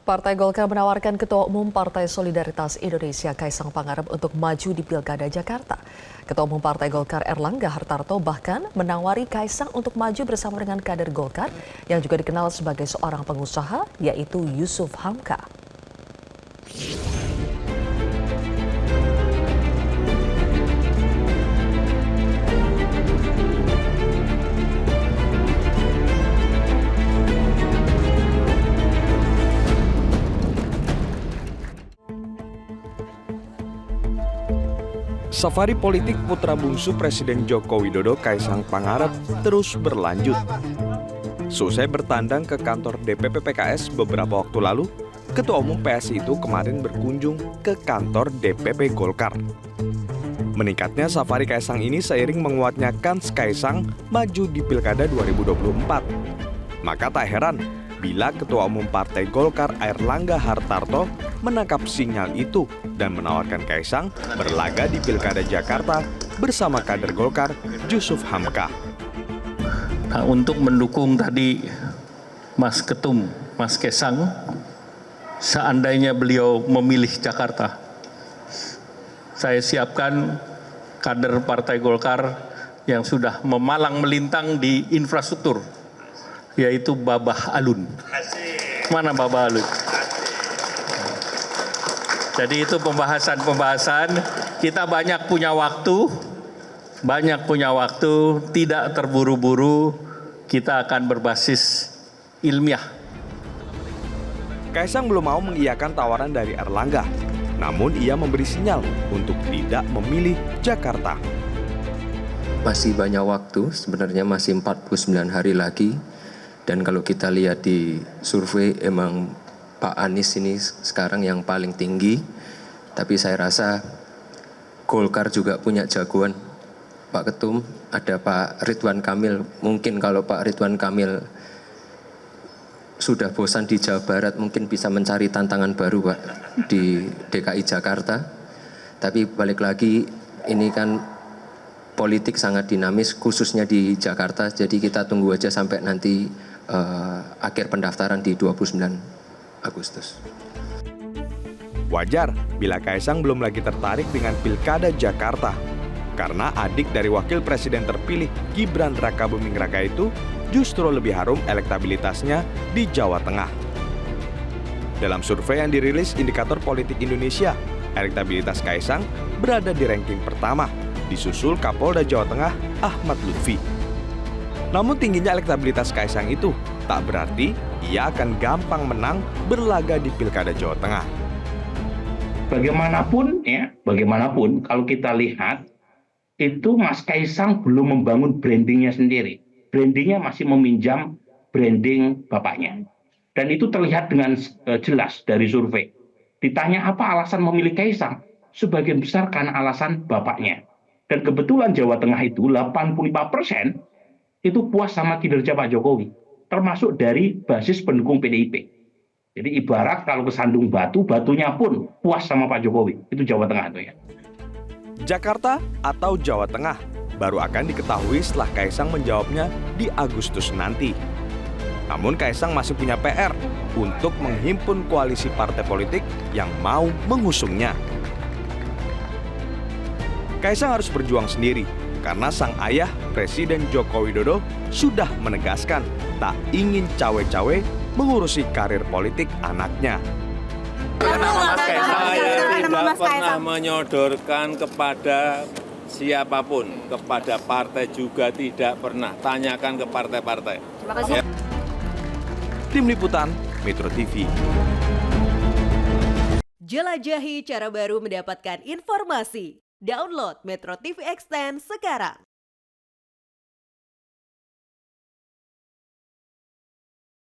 Partai Golkar menawarkan Ketua Umum Partai Solidaritas Indonesia Kaisang Pangarep untuk maju di Pilkada Jakarta. Ketua Umum Partai Golkar Erlangga Hartarto bahkan menawari Kaisang untuk maju bersama dengan kader Golkar yang juga dikenal sebagai seorang pengusaha, yaitu Yusuf Hamka. Safari politik putra bungsu Presiden Joko Widodo Kaisang Pangarep terus berlanjut. Seusai bertandang ke kantor DPP PKS beberapa waktu lalu, Ketua Umum PSI itu kemarin berkunjung ke kantor DPP Golkar. Meningkatnya safari Kaisang ini seiring menguatnya kans Kaisang maju di Pilkada 2024. Maka tak heran bila Ketua Umum Partai Golkar Erlangga Hartarto menangkap sinyal itu dan menawarkan Kaisang berlaga di Pilkada Jakarta bersama kader Golkar Yusuf Hamka. Nah, untuk mendukung tadi Mas Ketum, Mas Kaisang, seandainya beliau memilih Jakarta, saya siapkan kader Partai Golkar yang sudah memalang melintang di infrastruktur, yaitu Babah Alun. Mana Babah Alun? Jadi itu pembahasan, kita banyak punya waktu, tidak terburu-buru, kita akan berbasis ilmiah. Kaisang belum mau mengiyakan tawaran dari Erlangga, namun ia memberi sinyal untuk tidak memilih Jakarta. Masih banyak waktu, sebenarnya masih 49 hari lagi. Dan kalau kita lihat di survei, emang Pak Anies ini sekarang yang paling tinggi. Tapi saya rasa Golkar juga punya jagoan. Pak Ketum, ada Pak Ridwan Kamil. Mungkin kalau Pak Ridwan Kamil sudah bosan di Jawa Barat, mungkin bisa mencari tantangan baru Pak di DKI Jakarta. Tapi balik lagi, ini kan politik sangat dinamis, khususnya di Jakarta. Jadi kita tunggu aja sampai nanti akhir pendaftaran di 29 Agustus. Wajar bila Kaisang belum lagi tertarik dengan Pilkada Jakarta, karena adik dari Wakil Presiden terpilih Gibran Rakabuming Raka itu justru lebih harum elektabilitasnya di Jawa Tengah. Dalam survei yang dirilis Indikator Politik Indonesia, elektabilitas Kaisang berada di ranking pertama, disusul Kapolda Jawa Tengah Ahmad Lutfi. Namun tingginya elektabilitas Kaisang itu tak berarti ia akan gampang menang berlaga di Pilkada Jawa Tengah. Bagaimanapun kalau kita lihat itu Mas Kaisang belum membangun brandingnya sendiri. Brandingnya masih meminjam branding bapaknya. Dan itu terlihat dengan jelas dari survei. Ditanya apa alasan memilih Kaisang? Sebagian besar karena alasan bapaknya. Dan kebetulan Jawa Tengah itu 85% itu puas sama kinerja Pak Jokowi. Termasuk dari basis pendukung PDIP. Jadi ibarat kalau kesandung batu, batunya pun puas sama Pak Jokowi. Itu Jawa Tengah itu ya. Jakarta atau Jawa Tengah baru akan diketahui setelah Kaisang menjawabnya di Agustus nanti. Namun Kaisang masih punya PR untuk menghimpun koalisi partai politik yang mau mengusungnya. Kaisang harus berjuang sendiri karena sang ayah Presiden Joko Widodo sudah menegaskan tak ingin cawe-cawe mengurusi karir politik anaknya. Saya tidak pernah menyodorkan kepada siapapun, kepada partai juga tidak pernah. Tanyakan ke partai-partai. Terima kasih. Tim Liputan Metro TV. Jelajahi cara baru mendapatkan informasi. Download Metro TV Extend sekarang.